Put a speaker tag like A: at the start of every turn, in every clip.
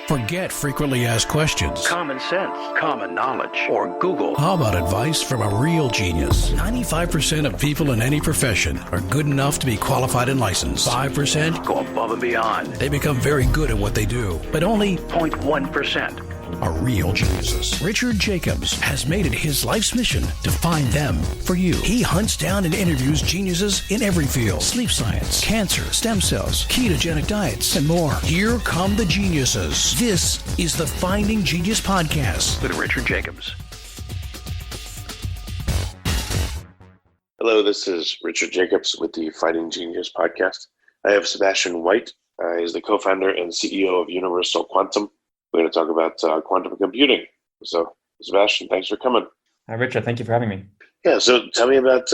A: Forget frequently asked questions.
B: Common sense, common knowledge, or Google.
A: How about advice from a real genius? 95% of people in any profession are good enough to be qualified and licensed. 5%
B: Go above and beyond.
A: they become very good at what they do, but only
B: 0.1%
A: are real geniuses. Richard Jacobs has made it his life's mission to find them for you. He hunts down and interviews geniuses in every field: sleep science, cancer, stem cells, ketogenic diets, and more. Here come the geniuses. This is the Finding Genius Podcast
B: with Richard Jacobs.
C: Hello, this is Richard Jacobs with the Finding Genius Podcast. I have Sebastian Weidt. He's the co-founder and CEO of Universal Quantum. We're going to talk about quantum computing. So, Sebastian, thanks for coming.
D: Hi, Richard. Thank you for having me.
C: Yeah, so tell me about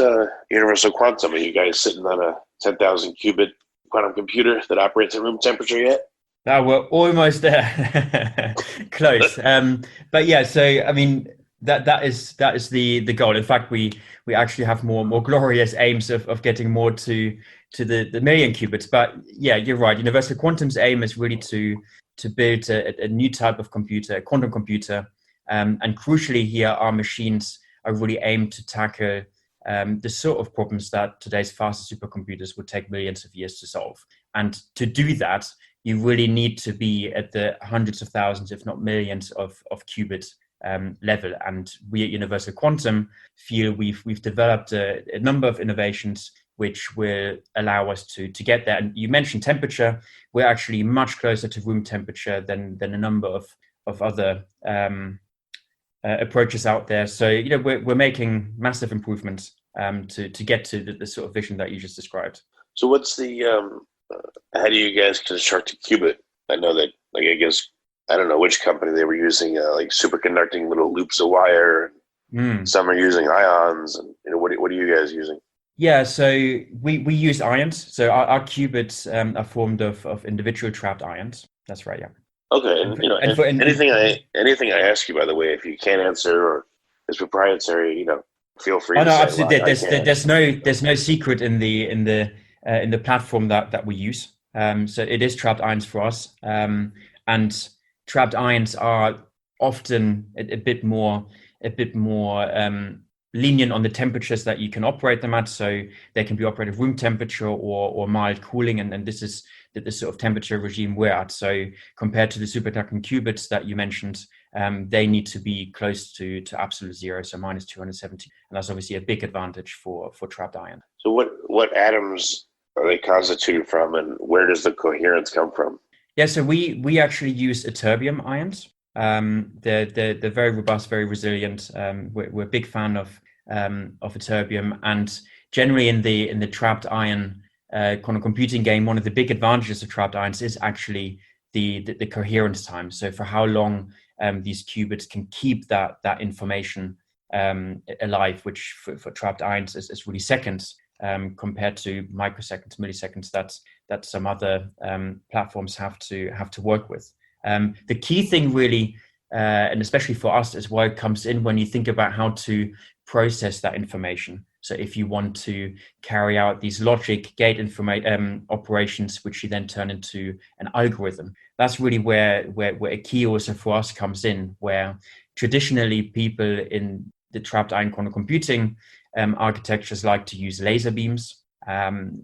C: Universal Quantum. Are you guys sitting on a 10,000 qubit quantum computer that operates at room temperature yet?
D: We're almost there. Close. But yeah, so I mean, that is the goal. In fact, we actually have more glorious aims of getting more to the million qubits. But yeah, you're right. Universal Quantum's aim is really to build a new type of computer, a quantum computer. And crucially here, our machines are really aimed to tackle the sort of problems that today's fastest supercomputers would take millions of years to solve. And to do that, you really need to be at the hundreds of thousands, if not millions of qubit level. And we at Universal Quantum feel we've developed a number of innovations which will allow us to get there. And you mentioned temperature. We're actually much closer to room temperature than a number of other approaches out there. So, you know, we're making massive improvements to get to the sort of vision that you just described.
C: So what's the, how do you guys construct a qubit? I know that, I don't know which company they were using, superconducting little loops of wire. Some are using ions. And, what are you guys using?
D: Yeah, so we use ions. So our qubits are formed of individual trapped ions. That's right, yeah.
C: Okay, and anything I ask you, by the way, if you can't answer or is proprietary, feel free.
D: Oh no,
C: say,
D: absolutely.
C: Well,
D: there's no secret in the platform that we use. So it is trapped ions for us, and trapped ions are often a bit more lenient on the temperatures that you can operate them at. So they can be operated room temperature or mild cooling, and this is the sort of temperature regime we're at. So compared to the superconducting qubits that you mentioned, they need to be close to absolute zero, so minus 270, and that's obviously a big advantage for trapped ion.
C: So what atoms are they constituted from, and where does the coherence come from?
D: Yeah, so we actually use ytterbium ions. They're very robust, very resilient. We're a big fan of ytterbium, and generally in the trapped ion quantum computing game, one of the big advantages of trapped ions is actually the coherence time. So for how long these qubits can keep that information alive, which for trapped ions is really seconds compared to microseconds, milliseconds that some other platforms have to work with. The key thing really, and especially for us, is why it comes in when you think about how to process that information. So if you want to carry out these logic gate operations, which you then turn into an algorithm, that's really where a key also for us comes in, where traditionally people in the trapped ion quantum computing architectures like to use laser beams,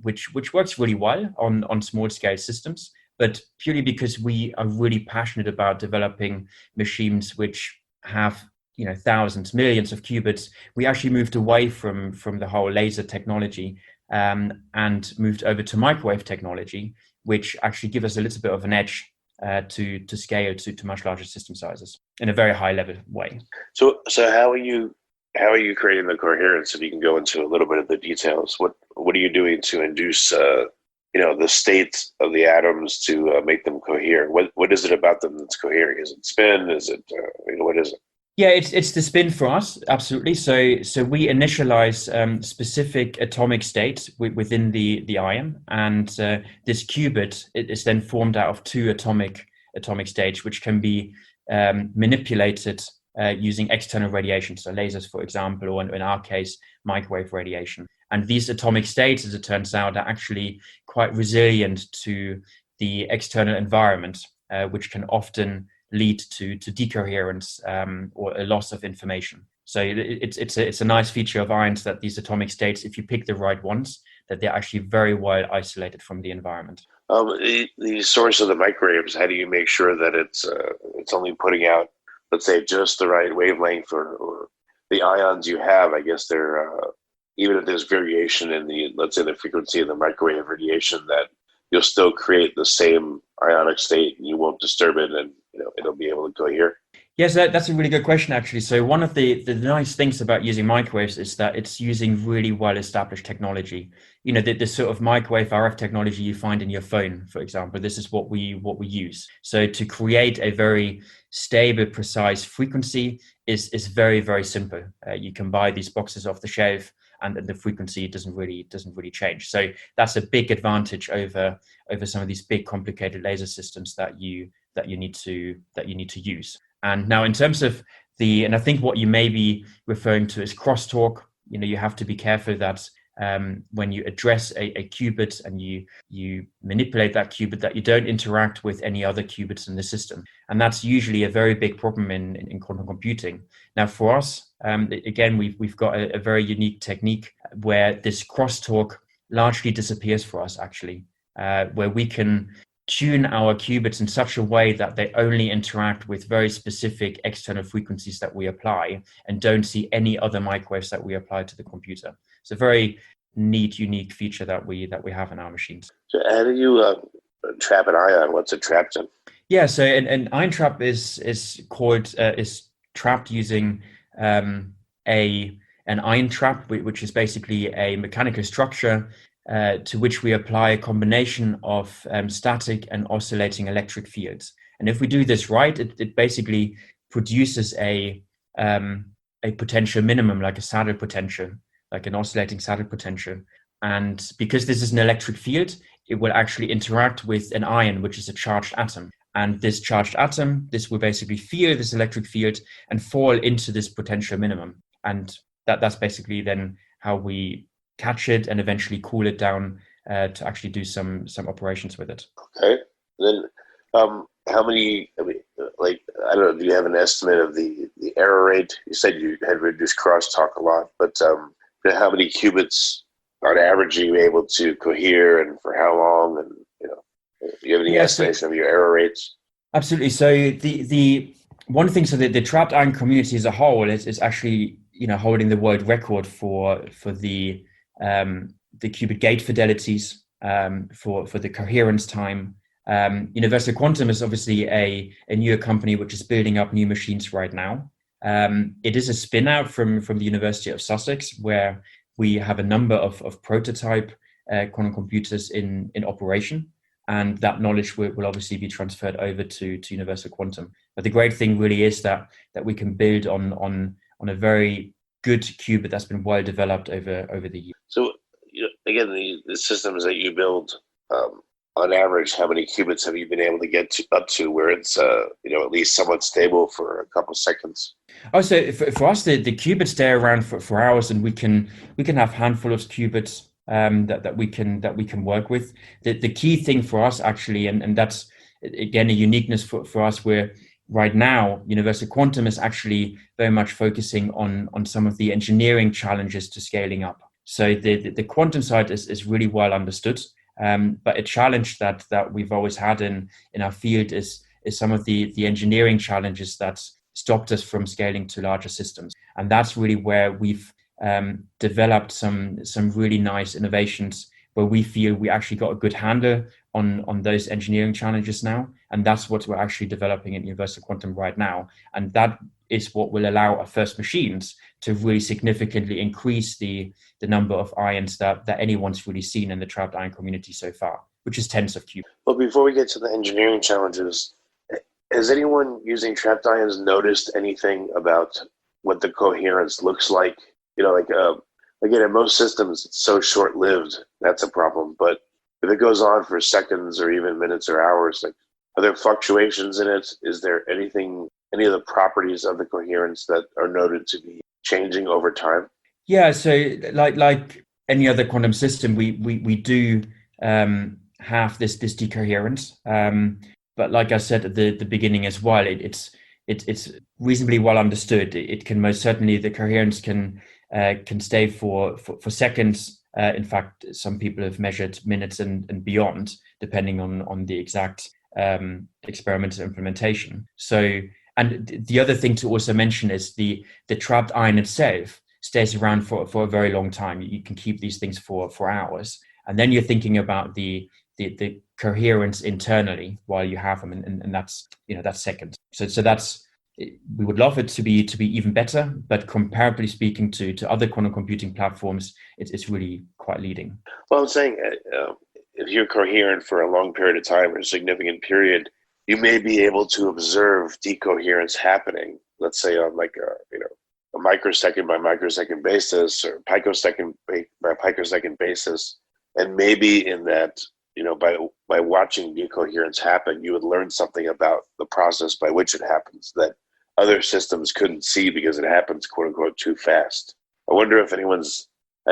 D: which works really well on small scale systems. But purely because we are really passionate about developing machines which have thousands, millions of qubits, we actually moved away from the whole laser technology and moved over to microwave technology, which actually gives us a little bit of an edge to scale to much larger system sizes in a very high level way.
C: So how are you creating the coherence? If you can go into a little bit of the details, what are you doing to induce the state of the atoms to make them cohere? What is it about them that's cohering? Is it spin? Is it what is it?
D: Yeah, it's the spin for us, absolutely. So we initialize specific atomic states within the ion, and this qubit is then formed out of two atomic states, which can be manipulated using external radiation, so lasers, for example, or in our case, microwave radiation. And these atomic states, as it turns out, are actually quite resilient to the external environment. which can often lead to decoherence or a loss of information. So it's a nice feature of ions that these atomic states, if you pick the right ones, that they're actually very well isolated from the environment.
C: The source of the microwaves, how do you make sure that it's only putting out, let's say, just the right wavelength, or the ions you have? I guess they're even if there's variation in let's say the frequency of the microwave radiation, that you'll still create the same ionic state and you won't disturb it, and it'll be able to cohere.
D: Yes, that's a really good question, actually. So one of the nice things about using microwaves is that it's using really well-established technology. The sort of microwave RF technology you find in your phone, for example. This is what we use. So to create a very stable, precise frequency is very, very simple. You can buy these boxes off the shelf, and the frequency doesn't really change. So that's a big advantage over some of these big, complicated laser systems that you need to use. And now in terms of and I think what you may be referring to is crosstalk. You have to be careful that when you address a qubit and you manipulate that qubit, that you don't interact with any other qubits in the system. And that's usually a very big problem in quantum computing. Now for us, again, we've got a very unique technique where this crosstalk largely disappears for us, actually, where we can tune our qubits in such a way that they only interact with very specific external frequencies that we apply, and don't see any other microwaves that we apply to the computer. It's a very neat, unique feature that we have in our machines.
C: So how do you trap an ion? What's it trapped in?
D: Yeah, so an ion trap is trapped using an ion trap, which is basically a mechanical structure to which we apply a combination of static and oscillating electric fields. And if we do this right, it basically produces a potential minimum, like a saddle potential, like an oscillating saddle potential. And because this is an electric field, it will actually interact with an ion, which is a charged atom. And this charged atom, this will basically feel this electric field and fall into this potential minimum. And that's basically then how we catch it and eventually cool it down to actually do some operations with it.
C: Okay. Then how many, I don't know, do you have an estimate of the error rate? You said you had reduced crosstalk a lot, but how many qubits on average are you able to cohere, and for how long? And do you have any estimation of your error rates?
D: Absolutely. So the one thing, so the trapped ion community as a whole is actually holding the world record for the qubit gate fidelities, for the coherence time. Universal Quantum is obviously a newer company which is building up new machines right now. It is a spin out from the University of Sussex, where we have a number of prototype quantum computers in operation, and that knowledge will obviously be transferred over to Universal Quantum. But the great thing really is that we can build on a very good qubit that's been well developed over the years.
C: So again, the systems that you build, on average, how many qubits have you been able to get up to where it's at least somewhat stable for a couple seconds?
D: Oh, so for us, the qubits stay around for hours, and we can have handful of qubits that we can work with. The key thing for us, actually, and that's again a uniqueness for us, where right now Universal Quantum is actually very much focusing on some of the engineering challenges to scaling up. So the quantum side is really well understood, but a challenge that we've always had in our field is some of the engineering challenges that stopped us from scaling to larger systems. And that's really where we've developed some really nice innovations, where we feel we actually got a good handle on those engineering challenges now. And that's what we're actually developing in Universal Quantum right now. And that is what will allow our first machines to really significantly increase the number of ions that anyone's really seen in the trapped ion community so far, which is tens of qubits.
C: Well, before we get to the engineering challenges, has anyone using trapped ions noticed anything about what the coherence looks like? Again, in most systems, it's so short-lived, that's a problem. But if it goes on for seconds or even minutes or hours, are there fluctuations in it? Is there any of the properties of the coherence that are noted to be changing over time?
D: Yeah, so like any other quantum system, we do have this decoherence. but like I said at the beginning as well, it's reasonably well understood. It can most certainly, the coherence can stay for seconds. In fact, some people have measured minutes and beyond, depending on the exact experimental implementation. So, and the other thing to also mention is the trapped ion itself stays around for a very long time. You can keep these things for hours, and then you're thinking about the coherence internally while you have them, and that's that's seconds. So that's, we would love it to be even better, but comparably speaking to other quantum computing platforms, it's really quite leading.
C: Well, I'm saying if you're coherent for a long period of time or a significant period, you may be able to observe decoherence happening. Let's say on like a microsecond by microsecond basis, or picosecond by picosecond basis, and maybe in that, by watching decoherence happen, you would learn something about the process by which it happens that other systems couldn't see because it happens, quote unquote, too fast. I wonder if I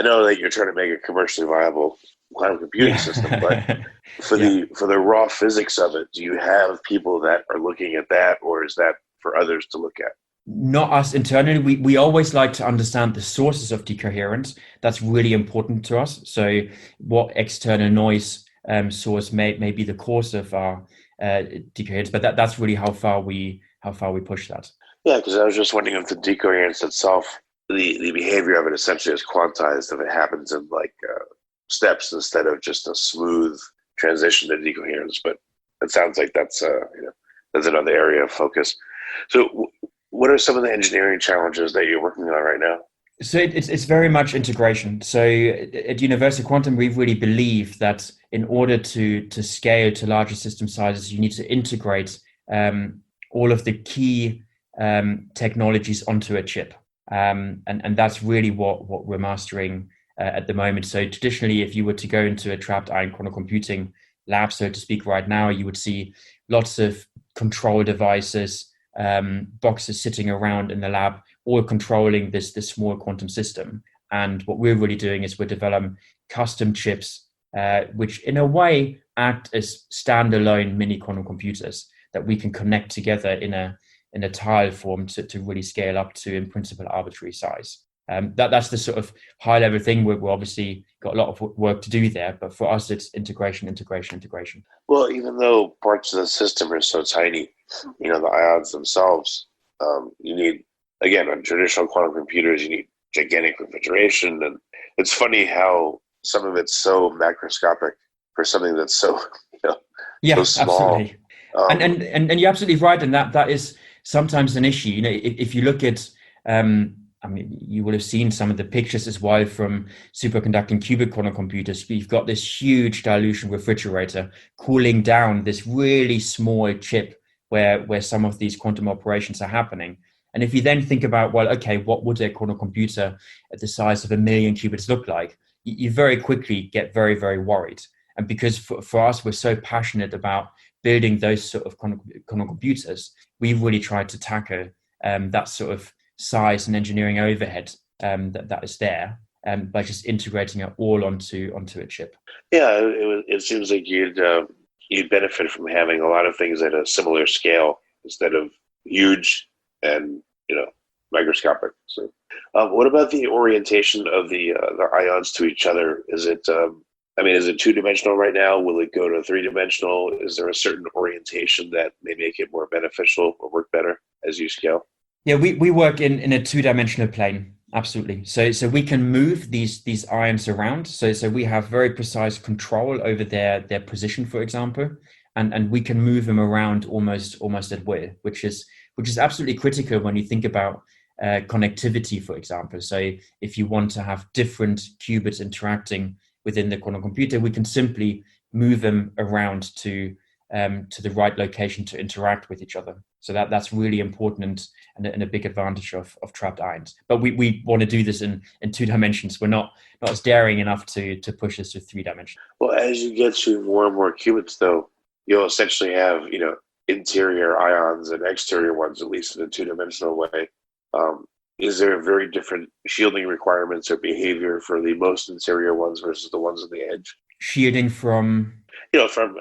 C: know that you're trying to make a commercially viable quantum computing system, but for the raw physics of it, do you have people that are looking at that, or is that for others to look at?
D: Not us internally. We always like to understand the sources of decoherence. That's really important to us. So what external noise source may be the cause of our decoherence, but that's really how far we push that.
C: Yeah, because I was just wondering if the decoherence itself, the behavior of it essentially is quantized if it happens in like steps instead of just a smooth transition to decoherence. But it sounds like that's another area of focus. So what are some of the engineering challenges that you're working on right now?
D: So it's very much integration. So at Universal Quantum, we really believe that in order to scale to larger system sizes, you need to integrate all of the key technologies onto a chip. And that's really what we're mastering at the moment. So traditionally, if you were to go into a trapped ion quantum computing lab, so to speak, right now, you would see lots of control devices, boxes sitting around in the lab, all controlling this small quantum system. And what we're really doing is we're developing custom chips, which in a way act as standalone mini quantum computers that we can connect together in a tile form to really scale up to, in principle, arbitrary size. That's the sort of high level thing. We're obviously got a lot of work to do there, but for us, it's integration.
C: Well, even though parts of the system are so tiny, the ions themselves, you need, again, on traditional quantum computers, you need gigantic refrigeration. And it's funny how some of it's so macroscopic for something that's so, so small.
D: Absolutely. And you're absolutely right. And that is sometimes an issue. If you look at, you will have seen some of the pictures as well from superconducting qubit quantum computers. You've got this huge dilution refrigerator cooling down this really small chip where some of these quantum operations are happening. And if you then think about, well, okay, what would a quantum computer at the size of 1 million qubits look like? You very quickly get very, very worried. And because for us, we're so passionate about building those sort of quantum computers, we've really tried to tackle that sort of size and engineering overhead that is there by just integrating it all onto a chip.
C: Yeah, it seems like you'd benefit from having a lot of things at a similar scale instead of huge and microscopic. So, what about the orientation of the ions to each other? Is it is it 2-dimensional right now? Will it go to 3-dimensional? Is there a certain orientation that may make it more beneficial or work better as you scale?
D: Yeah, we work in a 2-dimensional plane. Absolutely. So we can move these ions around. So we have very precise control over their position, for example, and we can move them around almost at will, which is absolutely critical when you think about connectivity, for example. So if you want to have different qubits interacting within the quantum computer, we can simply move them around to the right location to interact with each other. So that's really important and a big advantage of trapped ions. But we want to do this in 2 dimensions. We're not as daring enough to push this to 3 dimensions.
C: Well, as you get to more and more qubits, though, you'll essentially have interior ions and exterior ones, at least in a 2-dimensional way. Is there very different shielding requirements or behavior for the most interior ones versus the ones on the edge?
D: Shielding from?
C: From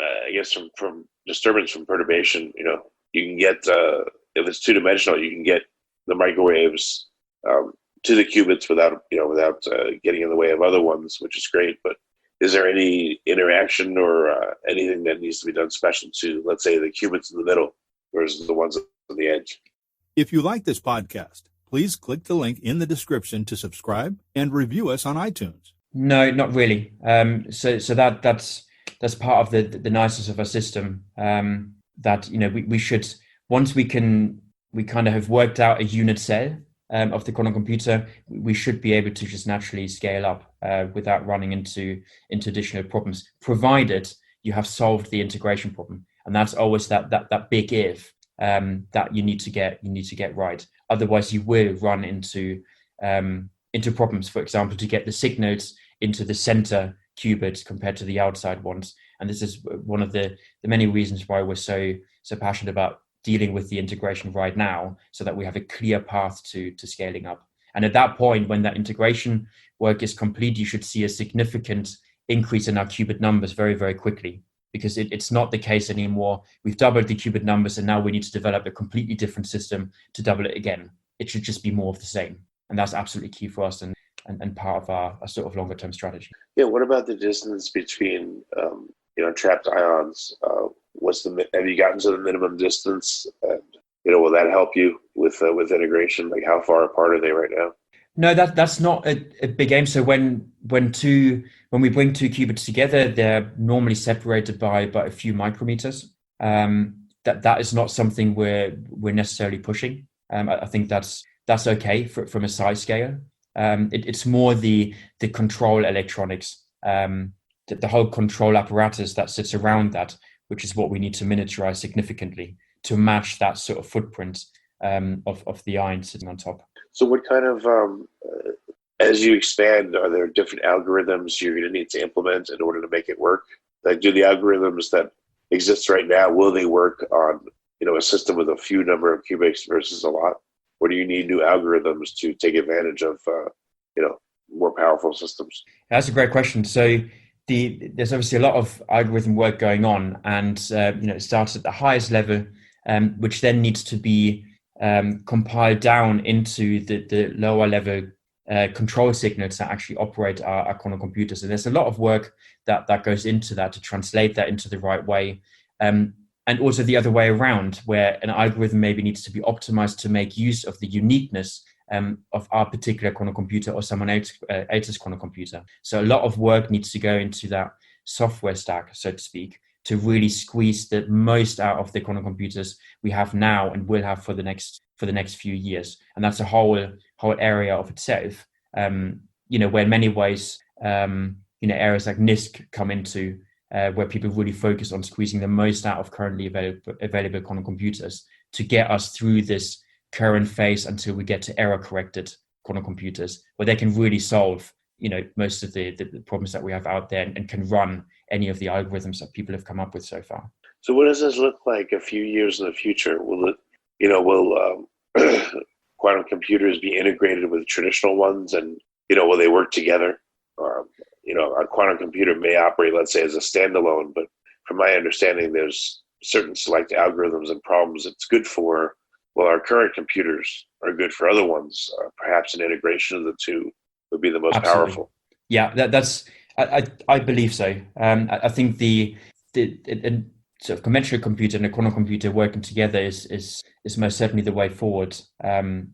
C: disturbance from perturbation, you can get, if it's two-dimensional, you can get the microwaves to the qubits without getting in the way of other ones, which is great. But is there any interaction or anything that needs to be done special to, let's say, the qubits in the middle versus the ones on the edge?
E: If you like this podcast, please click the link in the description to subscribe and review us on iTunes.
D: No, not really. So that's part of the niceness of our system. That we should, once we kind of have worked out a unit cell of the quantum computer, we should be able to just naturally scale up without running into additional problems, provided you have solved the integration problem. And that's always that big if that you need to get right. Otherwise, you will run into problems. For example, to get the signates into the center qubit compared to the outside ones. And this is one of the many reasons why we're so passionate about dealing with the integration right now, so that we have a clear path to scaling up. And at that point, when that integration work is complete, you should see a significant increase in our qubit numbers very, very quickly, because it's not the case anymore. We've doubled the qubit numbers, and now we need to develop a completely different system to double it again. It should just be more of the same. And that's absolutely key for us and part of our sort of longer term strategy.
C: Yeah. What about the distance between, trapped ions? Have you gotten to the minimum distance? And, will that help you with integration? Like, how far apart are they right now?
D: No, that's not a big aim. So when we bring two qubits together, they're normally separated by a few micrometers. That is not something we're necessarily pushing. I think that's okay from a size scale. It's more the control electronics, the whole control apparatus that sits around that, which is what we need to miniaturize significantly to match that sort of footprint of the ion sitting on top.
C: So what kind of, as you expand, are there different algorithms you're going to need to implement in order to make it work? Like, do the algorithms that exist right now, will they work on, a system with a few number of qubits versus a lot? Or do you need new algorithms to take advantage of, more powerful systems?
D: That's a great question. So there's obviously a lot of algorithm work going on, and it starts at the highest level, which then needs to be compiled down into the lower level control signals that actually operate our quantum computers. And there's a lot of work that goes into that to translate that into the right way. And also the other way around, where an algorithm maybe needs to be optimized to make use of the uniqueness of our particular quantum computer or someone else's quantum computer. So a lot of work needs to go into that software stack, so to speak, to really squeeze the most out of the quantum computers we have now and will have for the next few years. And that's a whole area of itself. Where in many ways, areas like NISQ come into, where people really focus on squeezing the most out of currently available quantum computers to get us through this current phase until we get to error-corrected quantum computers, where they can really solve, most of the problems that we have out there and can run any of the algorithms that people have come up with so far.
C: So what does this look like a few years in the future? Will quantum computers be integrated with traditional ones, and, will they work together? A quantum computer may operate, let's say, as a standalone, but from my understanding, there's certain select algorithms and problems it's good for. Well, our current computers are good for other ones. Perhaps an integration of the two would be the most
D: Absolutely.
C: Powerful.
D: Yeah, I believe so. I think the sort of conventional computer and a quantum computer working together is most certainly the way forward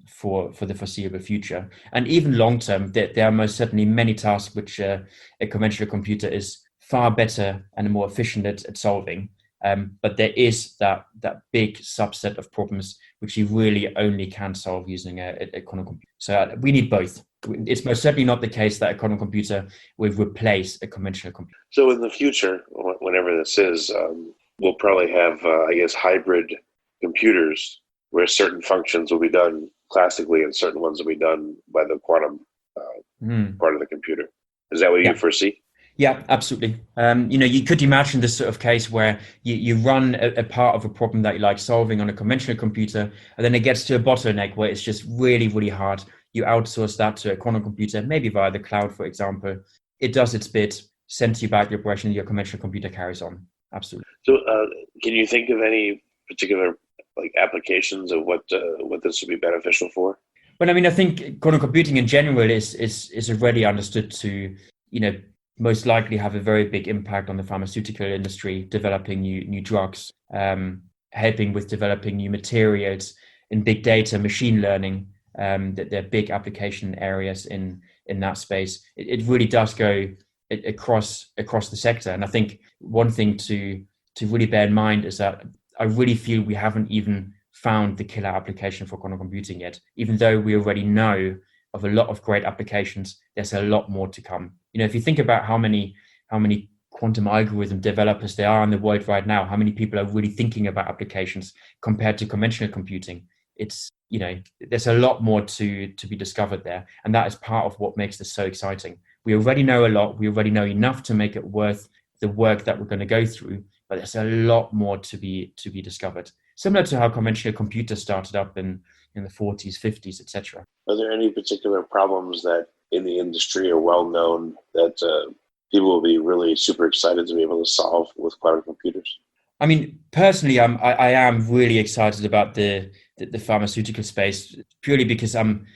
D: for the foreseeable future. And even long term, there are most certainly many tasks which a conventional computer is far better and more efficient at solving. But there is that big subset of problems which you really only can solve using a quantum computer. So we need both. It's most certainly not the case that a quantum computer will replace a conventional computer.
C: So in the future, whenever this is, we'll probably have, hybrid computers where certain functions will be done classically and certain ones will be done by the quantum part of the computer. Is that what you foresee?
D: Yeah, absolutely. You could imagine this sort of case where you run a part of a problem that you like solving on a conventional computer, and then it gets to a bottleneck where it's just really, really hard. You outsource that to a quantum computer, maybe via the cloud, for example. It does its bit, sends you back the operation, your conventional computer carries on. Absolutely.
C: So, can you think of any particular like applications of what this would be beneficial for?
D: Well, I mean, I think quantum computing in general is already understood to, most likely have a very big impact on the pharmaceutical industry, developing new drugs, helping with developing new materials in big data, machine learning. That there are big application areas in that space. It really does go across the sector, and I think one thing to really bear in mind is that I really feel we haven't even found the killer application for quantum computing yet. Even though we already know of a lot of great applications, there's a lot more to come. If you think about how many quantum algorithm developers there are in the world right now, how many people are really thinking about applications compared to conventional computing, it's, there's a lot more to be discovered there. And that is part of what makes this so exciting. We already know a lot. We already know enough to make it worth the work that we're going to go through, but there's a lot more to be discovered. Similar to how conventional computers started up in the 40s, 50s, etc.
C: Are there any particular problems that in the industry are well known that people will be really super excited to be able to solve with quantum computers?
D: I mean, personally, I am really excited about the pharmaceutical space, purely because I'm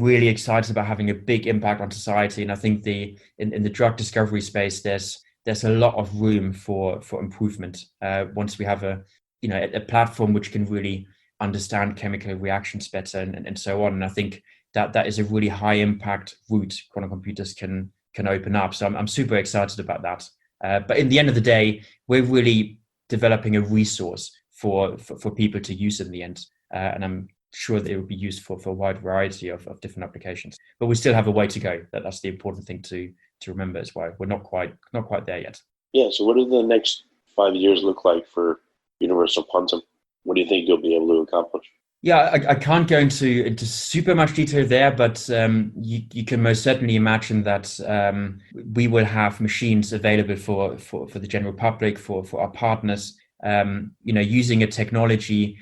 D: really excited about having a big impact on society, and I think in the drug discovery space, there's a lot of room for improvement once we have a platform which can really understand chemical reactions better and so on. And I think that is a really high impact route quantum computers can open up. So I'm super excited about that. But in the end of the day, we're really developing a resource for people to use in the end. And I'm sure that it will be used for a wide variety of different applications. But we still have a way to go. That's the important thing to remember as well. We're not quite there yet.
C: Yeah. So what do the next 5 years look like for universal quantum? What do you think you'll be able to accomplish?
D: Yeah, I can't go into super much detail there, but you can most certainly imagine that we will have machines available for the general public, for our partners, using a technology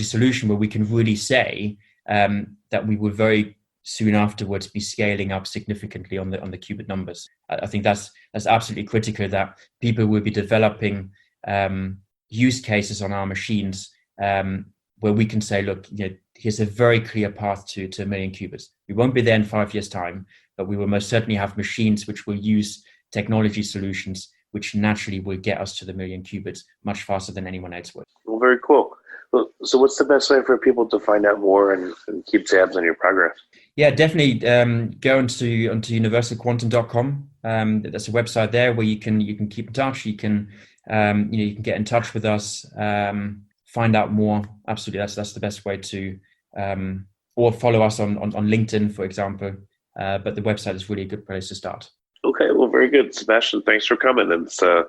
D: solution where we can really say that we will very soon afterwards be scaling up significantly on the qubit numbers. I think that's absolutely critical, that people will be developing use cases on our machines where we can say, look, here's a very clear path to 1 million qubits. We won't be there in 5 years' time, but we will most certainly have machines which will use technology solutions which naturally will get us to the 1 million qubits much faster than anyone else would.
C: Well, very cool. So what's the best way for people to find out more and keep tabs on your progress?
D: Yeah, definitely go onto universalquantum.com. There's a website there where you can keep in touch. You can you can get in touch with us, find out more. Absolutely, that's the best way to, or follow us on LinkedIn, for example. But the website is really a good place to start.
C: Okay, well, very good, Sebastian. Thanks for coming. And it's it'll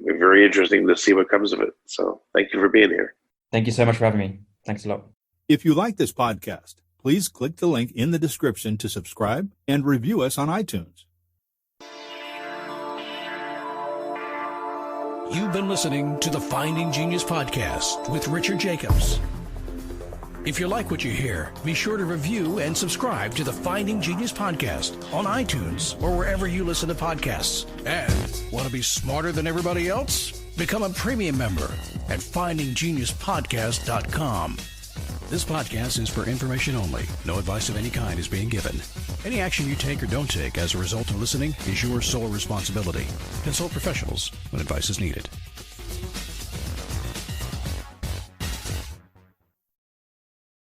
C: be very interesting to see what comes of it. So thank you for being here.
D: Thank you so much for having me. Thanks a lot.
E: If you like this podcast, please click the link in the description to subscribe and review us on iTunes.
A: You've been listening to the Finding Genius podcast with Richard Jacobs. If you like what you hear, be sure to review and subscribe to the Finding Genius podcast on iTunes or wherever you listen to podcasts. And want to be smarter than everybody else? Become a premium member at findinggeniuspodcast.com. This podcast is for information only. No advice of any kind is being given. Any action you take or don't take as a result of listening is your sole responsibility. Consult professionals when advice is needed.